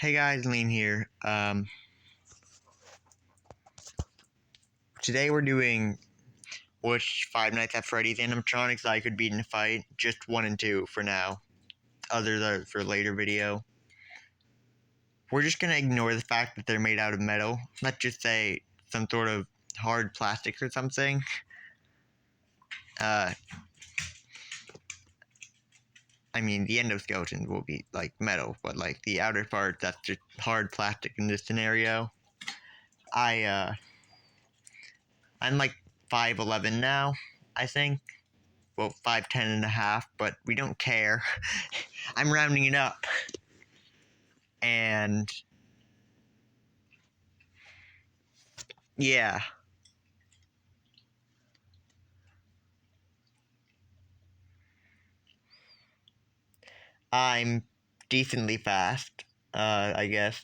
Hey guys, Lean here. Today we're doing which Five Nights at Freddy's animatronics I could beat in a fight. Just 1 and 2 for now. Others are for later video. We're just gonna ignore the fact that they're made out of metal. Let's just say some sort of hard plastic or something. I mean, the endoskeleton will be like metal, but like the outer part, that's just hard plastic in this scenario. I'm like 5'11" now, I think. Well, 5'10" and a half, but we don't care. I'm rounding it up. And yeah. I'm decently fast, I guess.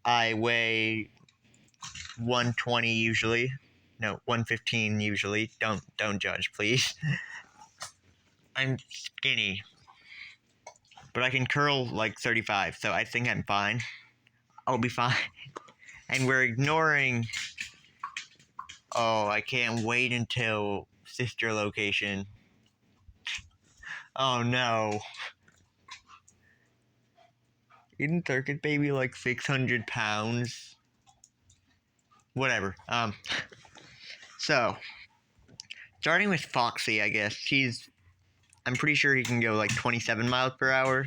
I weigh 120 usually. No, 115 usually. Don't judge, please. I'm skinny. But I can curl like 35, so I think I'm fine. I'll be fine. And we're ignoring... Oh, I can't wait until sister location. Oh no. Isn't Circuit Baby like 600 pounds? Whatever. So, starting with Foxy, I guess. I'm pretty sure he can go like 27 miles per hour.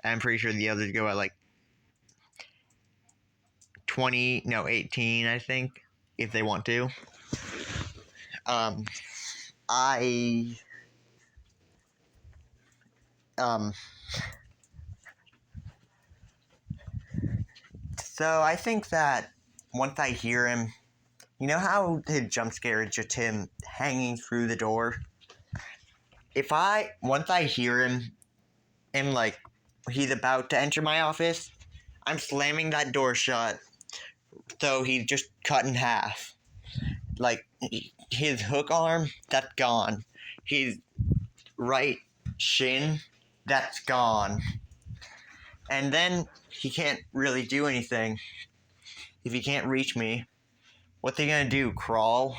I'm pretty sure the others go at like 18, I think, if they want to. So I think that once I hear him, you know how his jump scare is just him hanging through the door? Once I hear him, and like, he's about to enter my office, I'm slamming that door shut, so he's just cut in half. Like, his hook arm, that's gone. His right shin, that's gone. And then he can't really do anything if he can't reach me. What's he gonna do, crawl?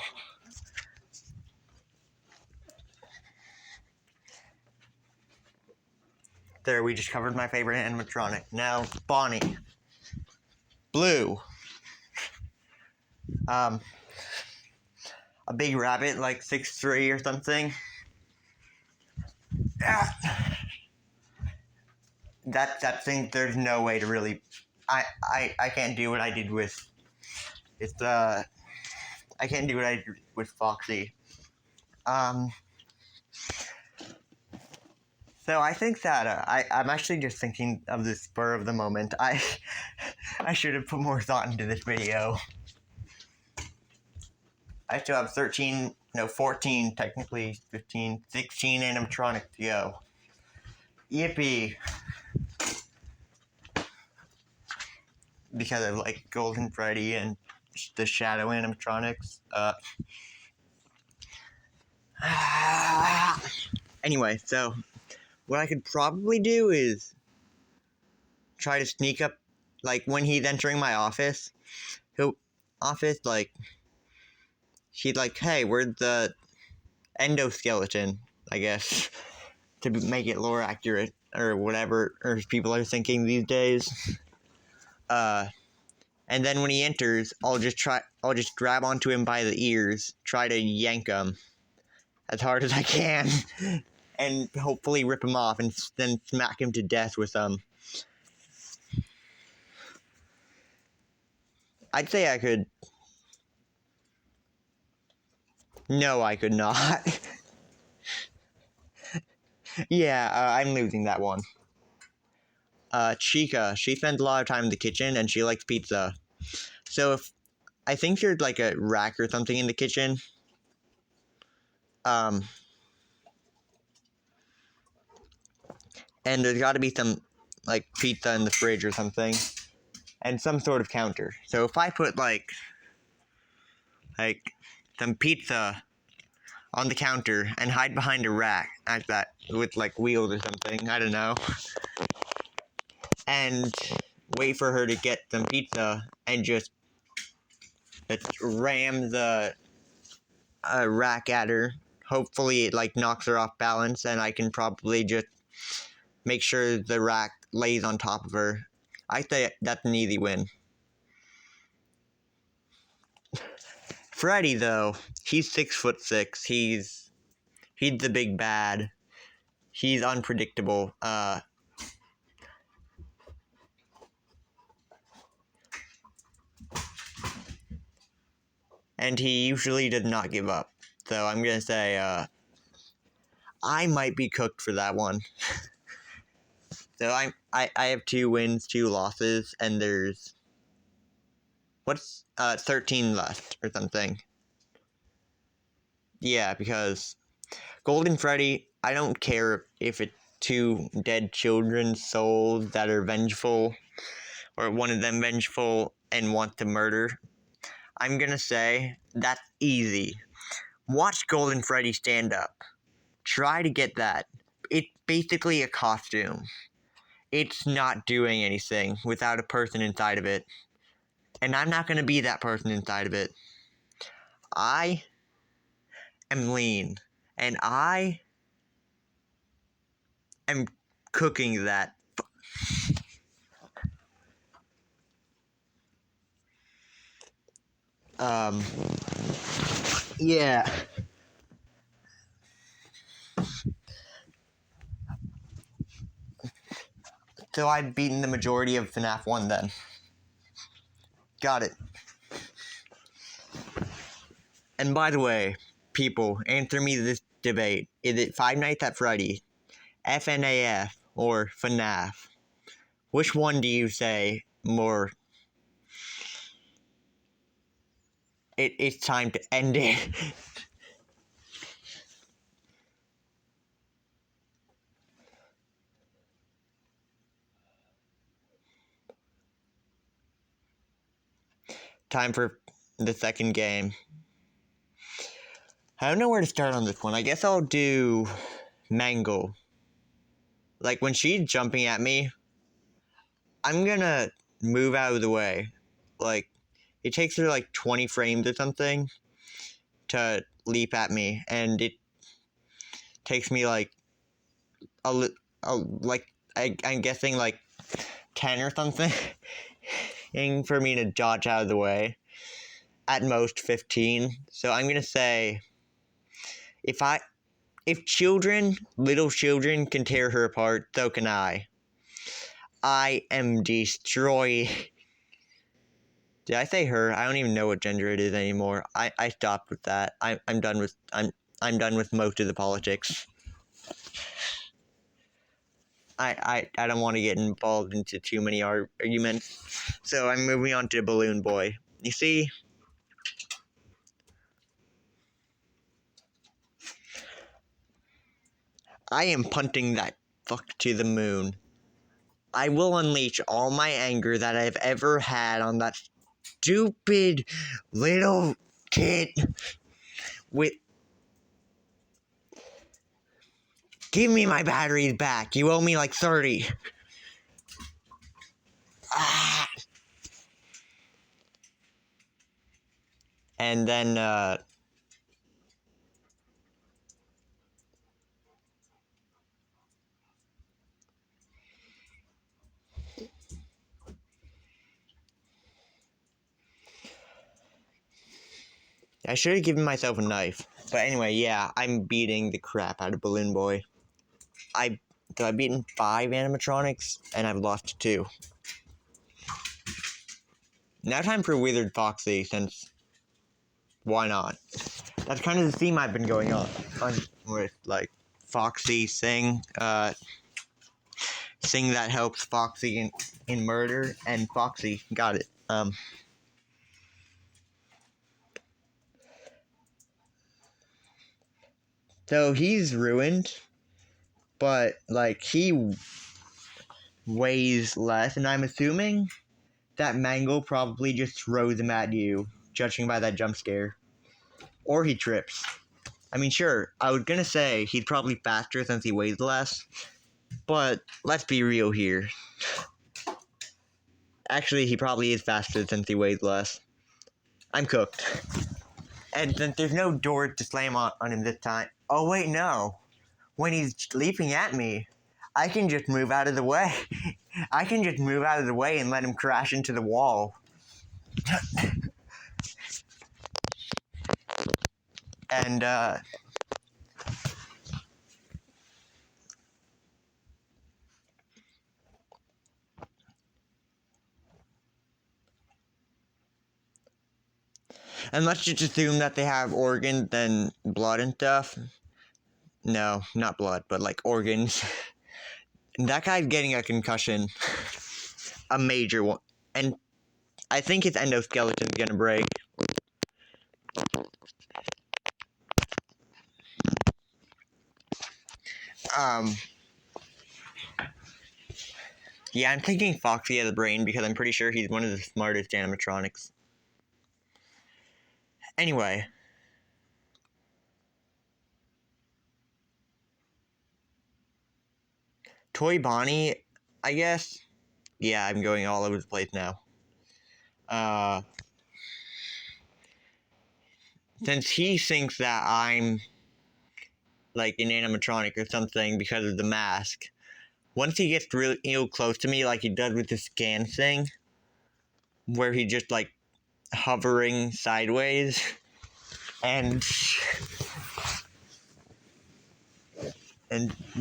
There, we just covered my favorite animatronic. Now, Bonnie. Blue. A big rabbit, like 6'3" or something. That thing, there's no way to really... I can't do what I did with... I can't do what I did with Foxy. So I think that I'm actually just thinking of the spur of the moment. I should have put more thought into this video. I still have 14, technically 15, 16 animatronics to go. Yippee. Because I like Golden Freddy and the Shadow animatronics. Anyway, so what I could probably do is try to sneak up, like when he's entering my office, he's like, hey, where's the endoskeleton, I guess, to make it lore accurate, or whatever, or people are thinking these days. And then when he enters, I'll just grab onto him by the ears, try to yank him as hard as I can, and hopefully rip him off, and then smack him to death with them. I'd say I could. No, I could not. Yeah, I'm losing that one. Chica, she spends a lot of time in the kitchen, and she likes pizza. So I think there's like a rack or something in the kitchen. And there's gotta be some, like, pizza in the fridge or something. And some sort of counter. So if I put, like some pizza on the counter and hide behind a rack, like that, with, like, wheels or something, I don't know. and wait for her to get some pizza and just ram the rack at her. Hopefully it like knocks her off balance and I can probably just make sure the rack lays on top of her. I think that's an easy win. Freddy though, he's 6'6". He's the big bad. He's unpredictable. And he usually does not give up. So I'm gonna say I might be cooked for that one. So I have 2 wins, 2 losses, and there's 13 left or something. Yeah, because Golden Freddy, I don't care if it's 2 dead children's souls that are vengeful, or one of them vengeful and want to murder. I'm gonna say that's easy. Watch Golden Freddy stand up. Try to get that. It's basically a costume. It's not doing anything without a person inside of it. And I'm not going to be that person inside of it. I am lean. And I am cooking that. Yeah. So I've beaten the majority of FNAF 1 then. Got it. And by the way, people, answer me this debate. Is it Five Nights at Freddy, FNAF, or FNAF? Which one do you say more? It's time to end it. Time for the second game. I don't know where to start on this one. I guess I'll do Mangle. Like, when she's jumping at me, I'm gonna move out of the way. Like, it takes her like 20 frames or something to leap at me, and it takes me like I'm guessing like 10 or something for me to dodge out of the way. At most 15. So I'm gonna say if little children can tear her apart, so can I. I am destroyed. Did I say her? I don't even know what gender it is anymore. I stopped with that. I'm done with most of the politics. I don't want to get involved into too many arguments. So I'm moving on to Balloon Boy. You see, I am punting that fuck to the moon. I will unleash all my anger that I've ever had on that stupid little kid with... Give me my batteries back. You owe me like 30. Ah. And then, I should have given myself a knife. But anyway, yeah, I'm beating the crap out of Balloon Boy. I've beaten 5 animatronics, and I've lost 2. Now time for Withered Foxy, since... Why not? That's kind of the theme I've been going on with, like, Foxy Sing, Sing that helps Foxy in murder, and Foxy got it. So he's ruined, but, like, he weighs less, and I'm assuming that Mangle probably just throws him at you, judging by that jump scare. Or he trips. I mean, sure, I was gonna say he's probably faster since he weighs less, but let's be real here. Actually, he probably is faster since he weighs less. I'm cooked. And since there's no door to slam on him this time. Oh, wait, no. When he's leaping at me, I can just move out of the way. I can just move out of the way and let him crash into the wall. And, and let's just assume that they have organs and blood and stuff. No, not blood, but like organs. That guy's getting a concussion. A major one. And I think his endoskeleton's gonna break. Yeah, I'm thinking Foxy has a brain because I'm pretty sure he's one of the smartest animatronics. Anyway. Toy Bonnie, I guess. Yeah, I'm going all over the place now. Since he thinks that I'm like an animatronic or something because of the mask, once he gets real close to me, like he does with the scan thing, where he just like hovering sideways, and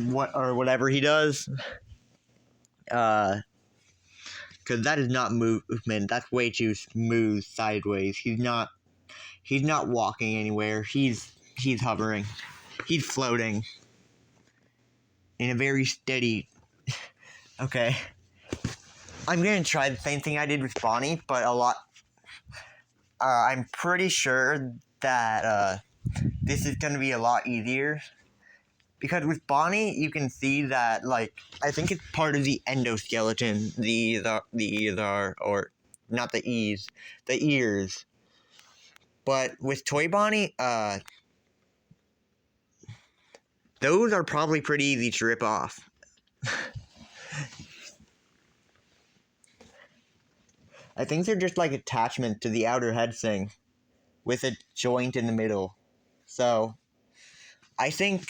whatever he does, because that is not movement. That's way too smooth sideways. He's not walking anywhere. He's hovering. He's floating in a very steady. Okay. I'm gonna try the same thing I did with Bonnie, but a lot. I'm pretty sure that this is gonna be a lot easier. Because with Bonnie, you can see that, like, I think it's part of the endoskeleton. The ears are, or not the E's, the ears. But with Toy Bonnie, those are probably pretty easy to rip off. I think they're just like attachment to the outer head thing, with a joint in the middle. So, I think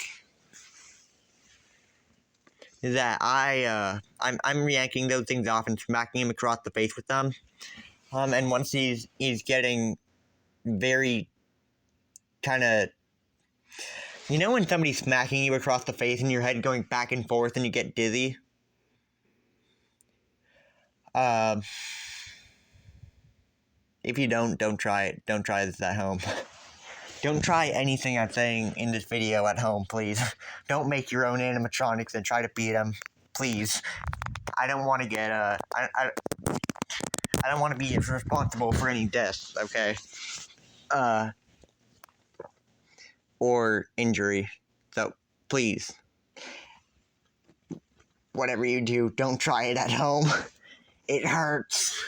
that I'm yanking those things off and smacking him across the face with them. And once he's getting very kind of, you know, when somebody's smacking you across the face and your head going back and forth and you get dizzy. If you don't try it. Don't try this at home. Don't try anything I'm saying in this video at home, please. Don't make your own animatronics and try to beat them, please. I don't want to get I don't want to be responsible for any deaths, okay? Or injury. So, please. Whatever you do, don't try it at home. It hurts.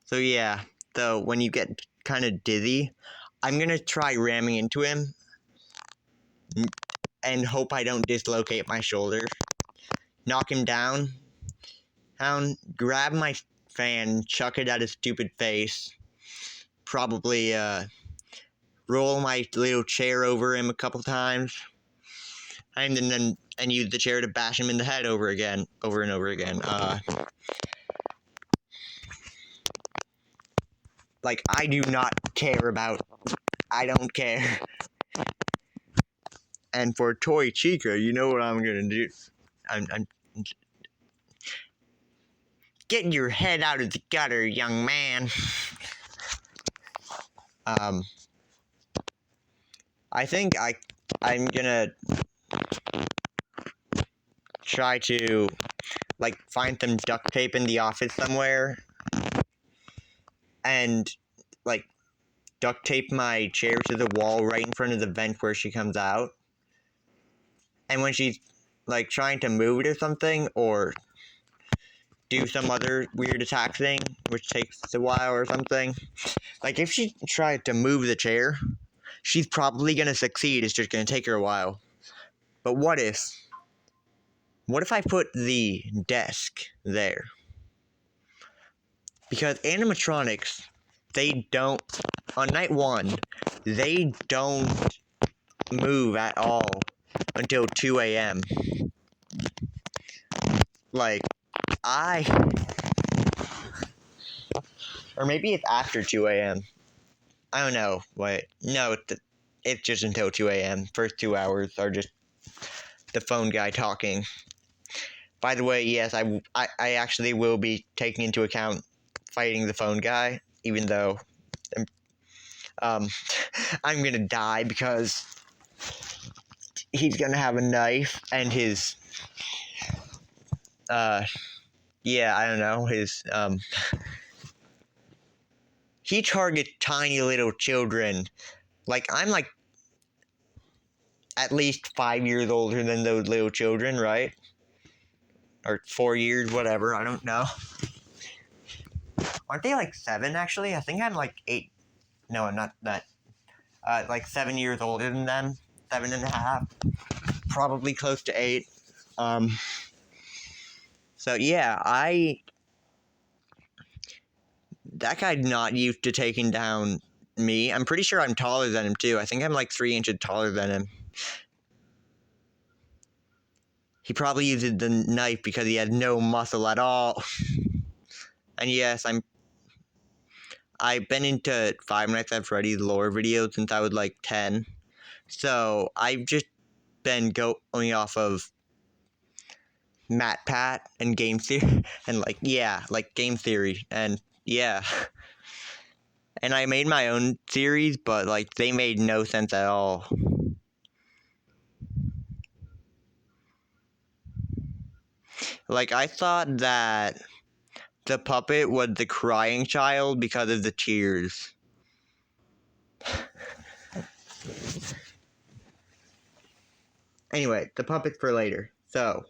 So yeah, so when you get kind of dizzy, I'm gonna try ramming into him and hope I don't dislocate my shoulder. Knock him down, grab my fan, chuck it at his stupid face, probably roll my little chair over him a couple times, and then use the chair to bash him in the head over and over again. Like, I do not care about. I don't care. And for Toy Chica, you know what I'm gonna do? I'm get your head out of the gutter, young man. I think I'm gonna try to like find some duct tape in the office somewhere and like duct tape my chair to the wall right in front of the vent where she comes out. And when she's like trying to move it or something, or do some other weird attack thing, which takes a while or something, like if she tried to move the chair, she's probably gonna succeed. It's just gonna take her a while. But what if I put the desk there? Because animatronics, they don't, on night 1, they don't move at all until 2 a.m. Like, or maybe it's after 2 a.m. I don't know. Wait, no, it's just until 2 a.m. First 2 hours are just the phone guy talking. By the way, yes, I actually will be taking into account fighting the phone guy, even though I'm gonna die because he's gonna have a knife and his yeah, I don't know, his he targets tiny little children. Like, I'm like at least 5 years older than those little children, right? Or 4 years, whatever, I don't know. Aren't they like 7 actually? I think I'm like 8. No, I'm not that. Like 7 years older than them. 7.5. Probably close to 8. So yeah, that guy's not used to taking down me. I'm pretty sure I'm taller than him too. I think I'm like 3 inches taller than him. He probably uses the knife because he has no muscle at all. And yes, I've been into Five Nights at Freddy's lore videos since I was like 10. So I've just been going off of MatPat and game theory and like game theory, and yeah. And I made my own theories, but like they made no sense at all. Like, I thought that the puppet was the crying child because of the tears. Anyway, the puppet's for later. So,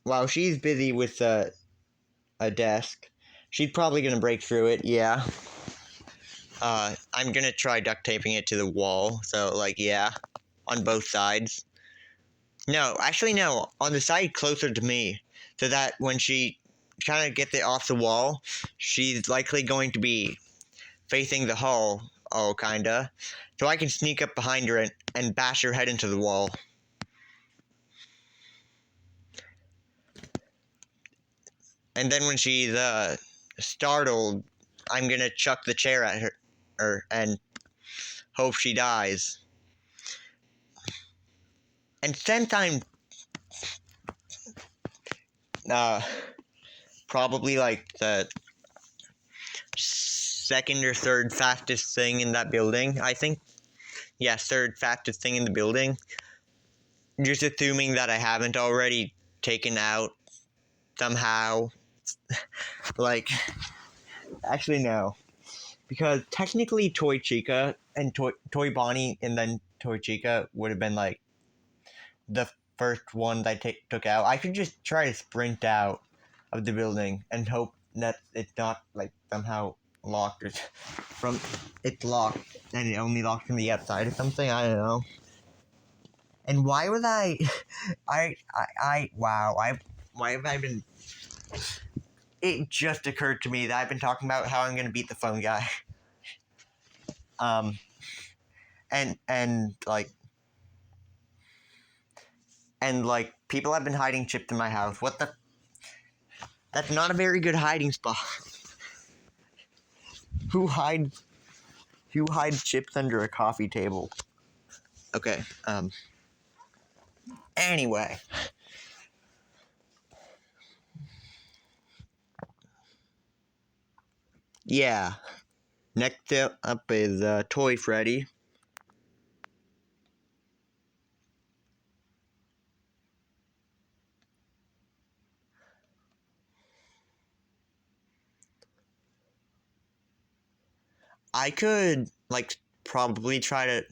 while she's busy with a desk, she's probably gonna break through it, yeah. I'm gonna try duct taping it to the wall, so, like, yeah, on both sides. No, actually, no, on the side closer to me, so that when she kind of gets it off the wall, she's likely going to be facing the hall, kinda, so I can sneak up behind her and bash her head into the wall. And then when she's startled, I'm gonna chuck the chair at her and hope she dies. And since I'm probably like the second or third fastest thing in that building, I think, yeah, third fastest thing in the building, just assuming that I haven't already taken out somehow, like, actually no, because technically Toy Chica and Toy Bonnie and then Toy Chica would have been like the first one that I took out. I could just try to sprint out of the building and hope that it's not like somehow locked or it's locked and it only locks from the outside or something. I don't know. And why was I wow, why have I been, it just occurred to me that I've been talking about how I'm gonna beat the phone guy. And like people have been hiding chips in my house. What the? That's not a very good hiding spot. Who hides chips under a coffee table? Okay. Anyway. Yeah. Next up is Toy Freddy. I could probably I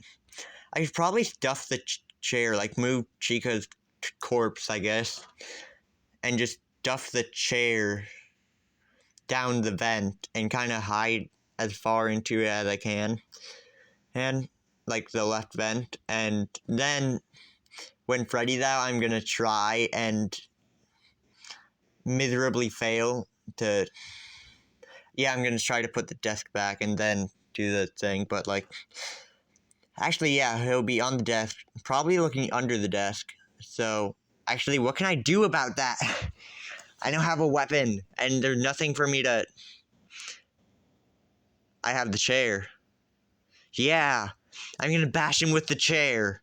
could probably stuff the chair, like move Chica's corpse, I guess, and just stuff the chair down the vent and kind of hide as far into it as I can. and like the left vent, and then when Freddy's out, I'm gonna try and miserably fail to. Yeah, I'm gonna try to put the desk back and then do the thing, but like, actually, yeah, he'll be on the desk, probably looking under the desk. So, actually, what can I do about that? I don't have a weapon, and there's nothing for me to. I have the chair. Yeah, I'm gonna bash him with the chair.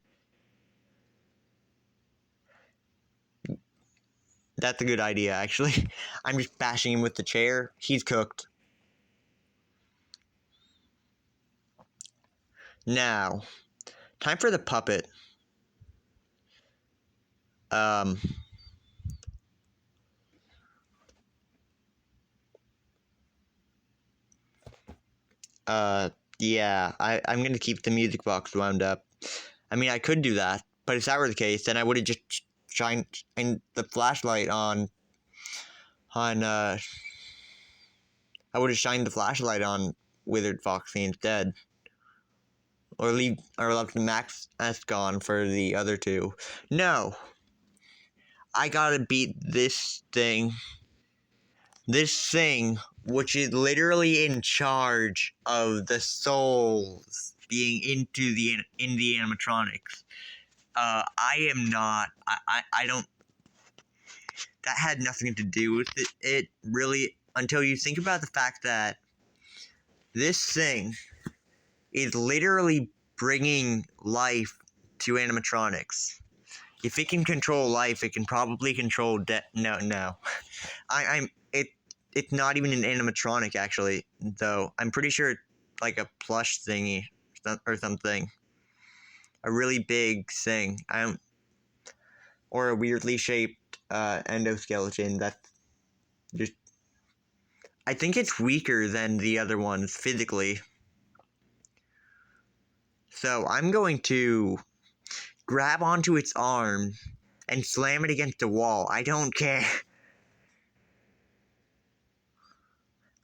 That's a good idea, actually. I'm just bashing him with the chair. He's cooked. Now, time for the puppet. Um. Yeah, I'm gonna keep the music box wound up. I mean, I could do that, but if that were the case, then I would have just shined the flashlight on. I would have shined the flashlight on Withered Foxy instead, or left the mask on for the other two. No, I gotta beat this thing. This thing, which is literally in charge of the souls being in the animatronics. I am not. I don't. That had nothing to do with it really, until you think about the fact that this thing is literally bringing life to animatronics. If it can control life, it can probably control death. No. I'm. It's not even an animatronic, actually, though. I'm pretty sure it's like a plush thingy or something. A really big thing. Or a weirdly shaped endoskeleton that's just. I think it's weaker than the other ones physically. So I'm going to grab onto its arm and slam it against the wall. I don't care.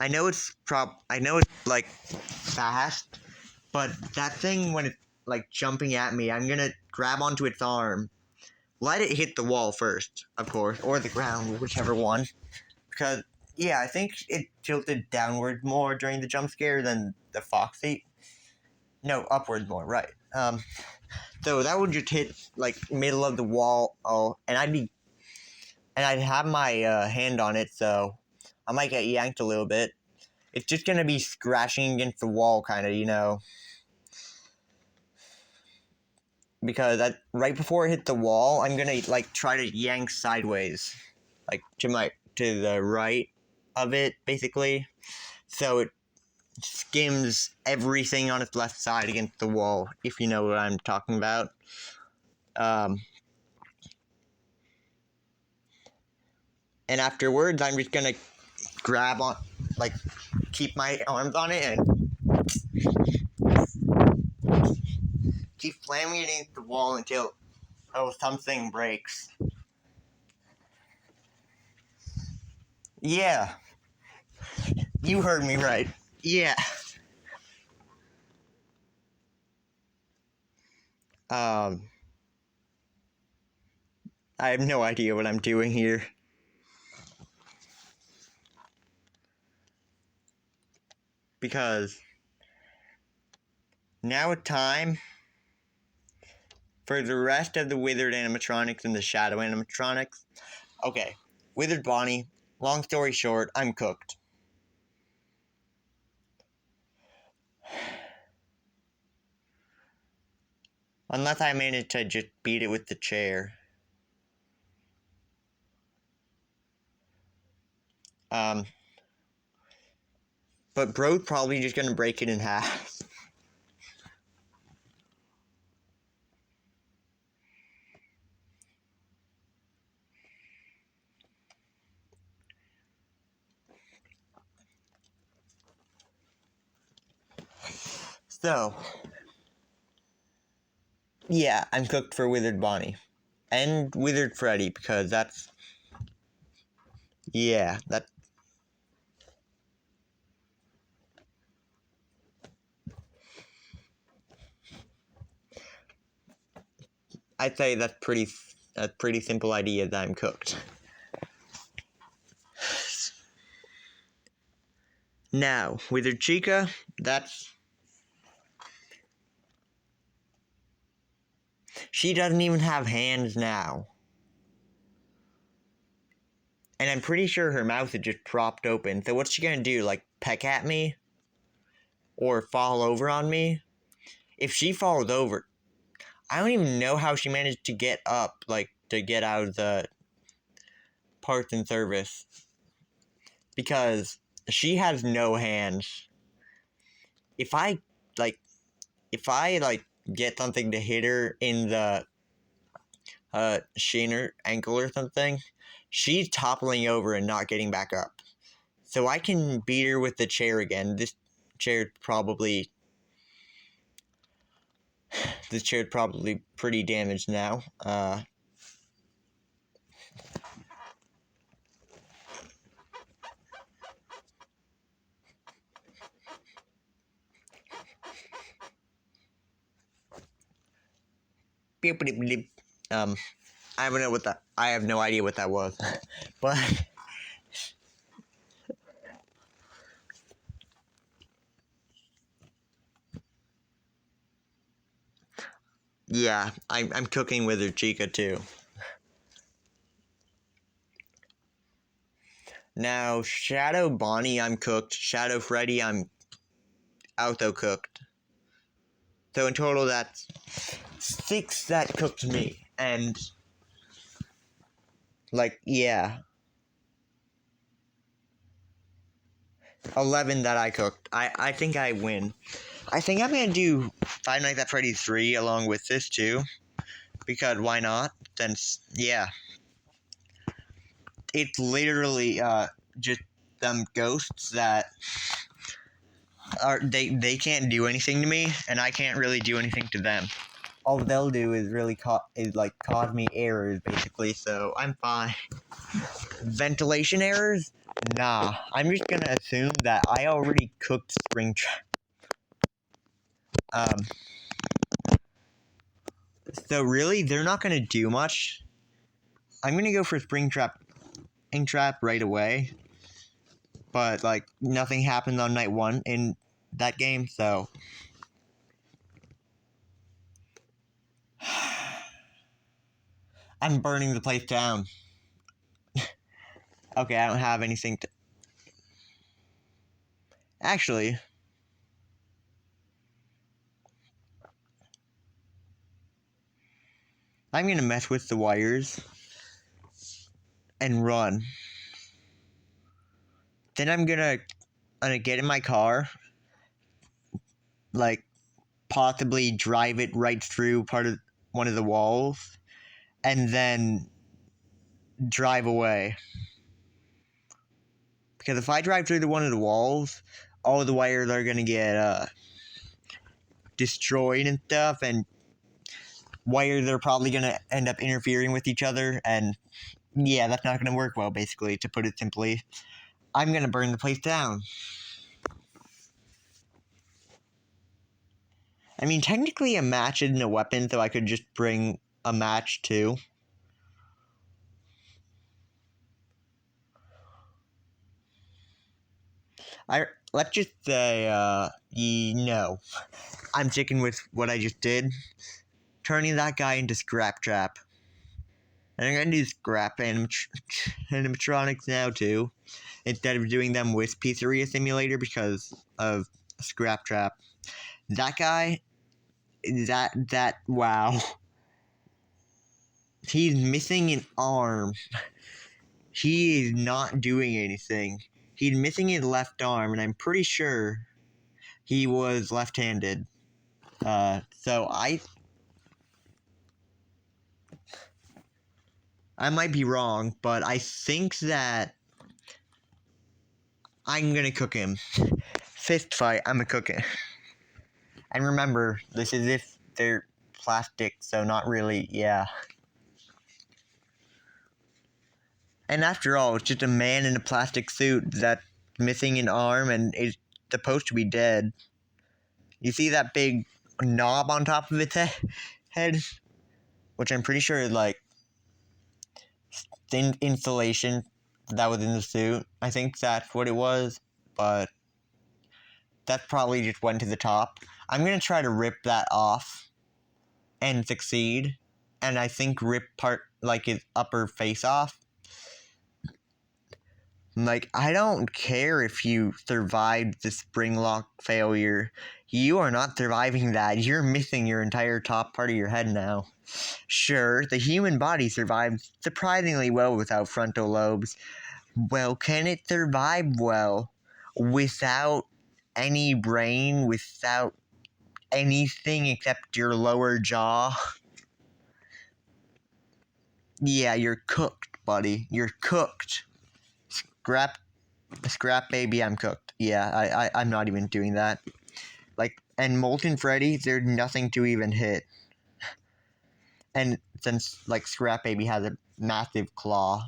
I know it's like fast, but that thing, when it's like jumping at me, I'm gonna grab onto its arm, let it hit the wall first, of course, or the ground, whichever one. Because yeah, I think it tilted downward more during the jump scare than the Foxy. No, upwards more, right? So that would just hit like middle of the wall. Oh, and I'd have my hand on it, so I might get yanked a little bit. It's just gonna be scratching against the wall, kind of, because right before it hit the wall, I'm gonna like try to yank sideways, like to the right of it, basically, so it skims everything on its left side against the wall, if you know what I'm talking about. And afterwards, I'm just gonna grab on, like, keep my arms on it and keep slamming it against the wall until something breaks. Yeah, you heard me right. Yeah. I have no idea what I'm doing here. Because now it's time for the rest of the Withered animatronics and the Shadow animatronics. Okay, Withered Bonnie, long story short, I'm cooked. Unless I manage to just beat it with the chair. But bro's probably just gonna break it in half. So, yeah, I'm cooked for Withered Bonnie. And Withered Freddy, because that's. Yeah, that. I'd say that's a pretty simple idea that I'm cooked. Now, with her Chica, she doesn't even have hands now. And I'm pretty sure her mouth is just propped open. So what's she gonna do? Like, peck at me? Or fall over on me? If she falls over, I don't even know how she managed to get up, like, to get out of the parts and service. Because she has no hands. If I get something to hit her in the shin or ankle or something, she's toppling over and not getting back up. So I can beat her with the chair again. This chair's probably pretty damaged now. I have no idea what that was. But yeah, I'm cooking with her Chica too. Now, Shadow Bonnie, I'm cooked. Shadow Freddy, I'm auto cooked. So in total, that's 6 that cooked me. And, yeah. 11 that I cooked. I think I win. I think I'm gonna do Five Nights at Freddy's 3 along with this too. Because why not? Since, yeah. It's literally, just them ghosts that they can't do anything to me, and I can't really do anything to them. All they'll do is cause me errors, basically, so I'm fine. Ventilation errors? Nah. I'm just gonna assume that I already cooked Springtrap. So really, they're not gonna do much. I'm gonna go for Springtrap right away. But, nothing happened on night 1 in that game, so... I'm burning the place down. Okay, I don't have anything to... Actually... I'm gonna mess with the wires. And run. Then I'm gonna get in my car. Possibly drive it right through one of the walls. And then drive away. Because if I drive through one of the walls, all of the wires are gonna get destroyed and stuff, and wires are probably gonna end up interfering with each other, and yeah, that's not gonna work well, basically, to put it simply. I'm gonna burn the place down. I mean, technically a match isn't a weapon, so I could just bring a match too. Let's just say, no. I'm sticking with what I just did. Turning that guy into Scrap Trap. And I'm gonna do Scrap animatronics now too. Instead of doing them with Pizzeria Simulator because of Scrap Trap. That guy, wow. He's missing an arm. He is not doing anything. He's missing his left arm, and I'm pretty sure he was left-handed. So I might be wrong, but I think that I'm gonna cook him. Fist fight, I'm gonna cook it. And remember, this is if they're plastic, so not really, yeah. And after all, it's just a man in a plastic suit that's missing an arm and is supposed to be dead. You see that big knob on top of its head? which I'm pretty sure, like, the insulation that was in the suit. I think that's what it was, but that probably just went to the top. I'm going to try to rip that off and succeed, and I think rip part, like, his upper face off. Like, I don't care if you survived the spring lock failure. You are not surviving that. You're missing your entire top part of your head now. Sure, the human body survives surprisingly well without frontal lobes. Well, can it survive well without any brain, without anything except your lower jaw? Yeah, you're cooked, buddy. You're cooked. Scrap baby, I'm cooked. Yeah, I'm not even doing that. Like, and Molten Freddy, there's nothing to even hit. And since, like, Scrap Baby has a massive claw.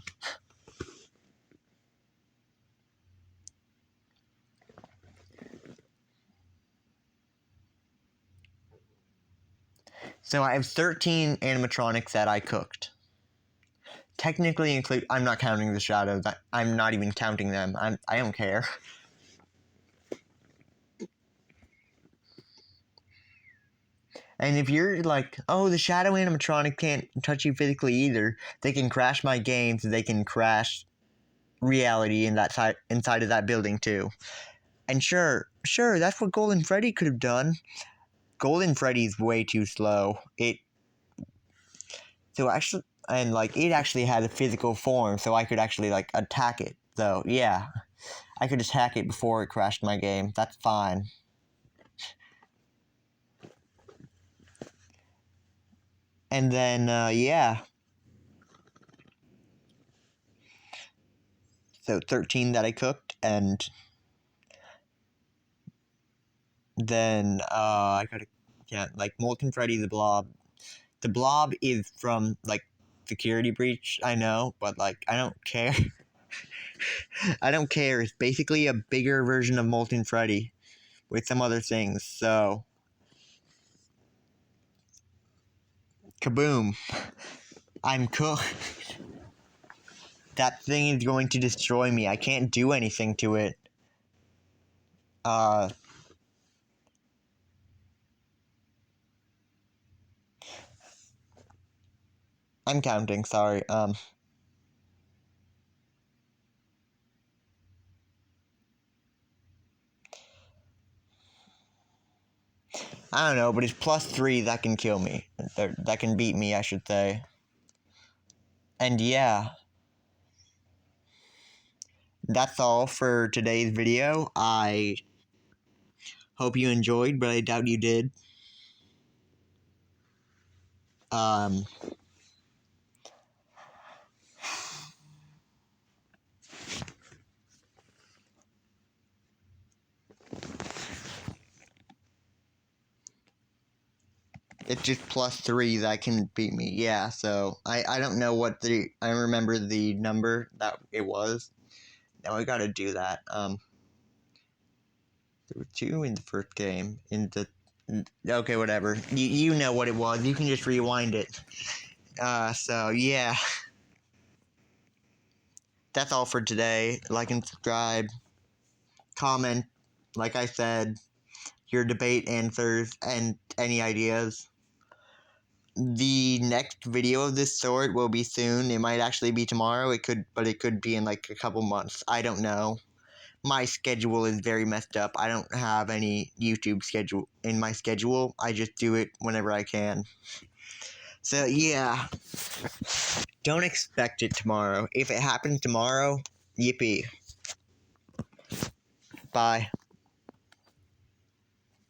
So I have 13 animatronics that I cooked. Technically include, I'm not counting the shadows. I'm not even counting them. I don't care. And if you're like, oh, the shadow animatronic can't touch you physically either, they can crash my games, they can crash reality in that inside of that building too. And sure, that's what Golden Freddy could have done. Golden Freddy's way too slow. It actually had a physical form, so I could actually, like, attack it. So yeah, I could attack it before it crashed my game. That's fine. And then, yeah. So 13 that I cooked, and then, I gotta, yeah, like, Molten Freddy the Blob. The Blob is from, like, Security Breach, I know, but, like, I don't care. I don't care. It's basically a bigger version of Molten Freddy with some other things, so. Kaboom. I'm cooked. That thing is going to destroy me. I can't do anything to it. I'm counting, sorry. I don't know, but it's +3 that can kill me. That can beat me, I should say. And yeah. That's all for today's video. I hope you enjoyed, but I doubt you did. It's just +3 that can beat me. Yeah, so I don't know what I remember the number that it was. Now I gotta do that. There were 2 in the first game. Okay, whatever. You know what it was. You can just rewind it. So yeah. That's all for today. Like and subscribe. Comment, like I said, your debate answers and any ideas. The next video of this sort will be soon. It might actually be tomorrow. But it could be in like a couple months. I don't know. My schedule is very messed up. I don't have any YouTube schedule in my schedule. I just do it whenever I can. So yeah, don't expect it tomorrow. If it happens tomorrow, yippee. Bye.